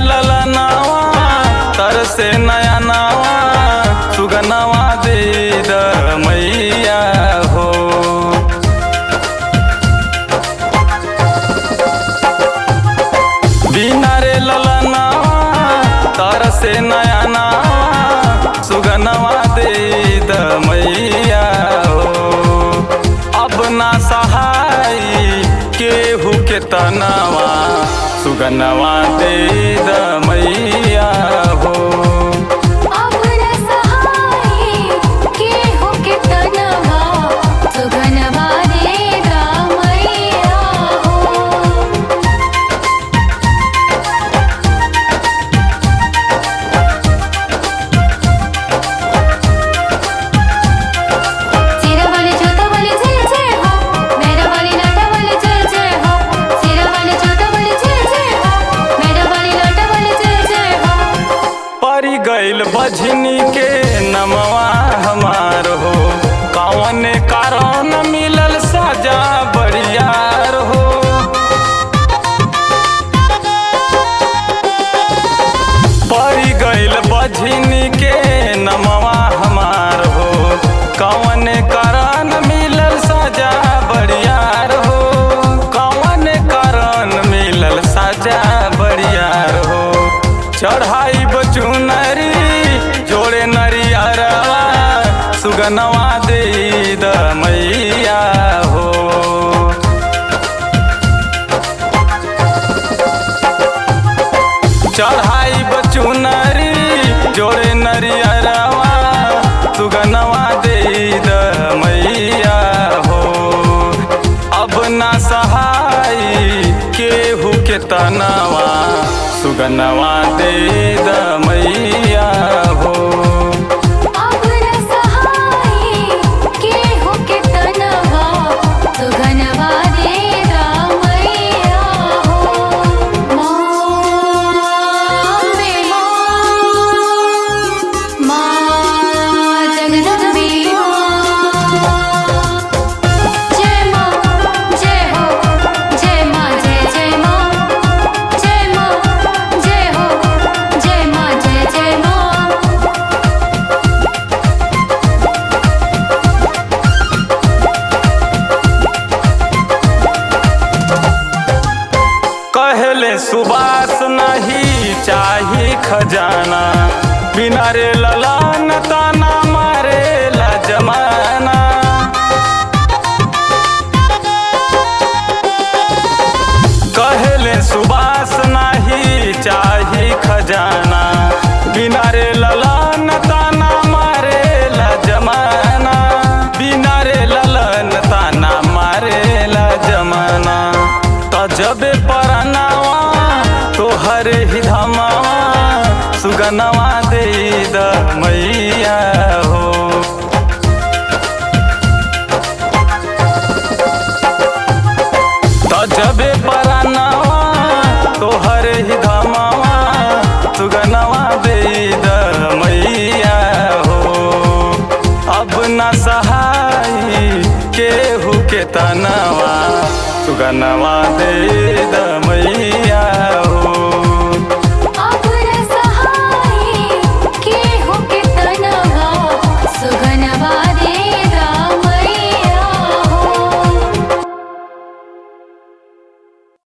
ललनावा तरसे नया नावा सुगनवा दे द मैया हो। बिना रे ललनावा तरसे नया नावा सुगनवा दे द मैया हो। अब ना सहाय केहू के तनावा सुगनवा दे द मैया हो। अब न सहाय केहू के तनवा सुगनवा दे द मैया हो। सिरा वाली जोता वाली जय जय हो, मेरा वाली लाटा वाली जय जय हो। सिरा वाली जोता वाली जय जय हो, मेरा वाली लाटा वाली जय जय हो। परी गइल बझनी के नमवा हमार हो। कौन कारण मिलल सजा बरियार हो। परी गइल बझनी के नमवा हमार हो। कौन कारण मिलल सजा बरियार हो। कौन कारण मिलल सजा बरियार हो। चढ़ाई बचुनरी जोड़े नरियरवा सुगनवा दे द मैया हो। चढ़ाई बचुनरी जोड़े नरियरवा सुगनवा दे द मैया हो। अब ना सहाय केहू के तनावा सुगनवा दे द मैया हो। अब न सहाय केहू के तनवा सुगनवा दे द मैया हो। माँ वे माँ जगदम्बे माँ। जय माँ जय हो, जय माँ जय जय माँ। जय माँ जय हो, जय माँ जय जय माँ। कहले सुबास नहीं चाही खजाना। बिना रे ललन ताना मारे ला जमाना। कहले सुबास नहीं चाही खजाना। बिना रे ललन ताना मारे ला जमाना। बिना रे ललन ताना मारे ला जमाना। तजबे परनावा तोहर ही धमावा सुगनवा दे द मैया हो। तजबे परनावा तोहर ही धमावा सुगनवा दे द मैया हो। अब ना सहाय केहू के तनावा सुगनवा दे द मैया।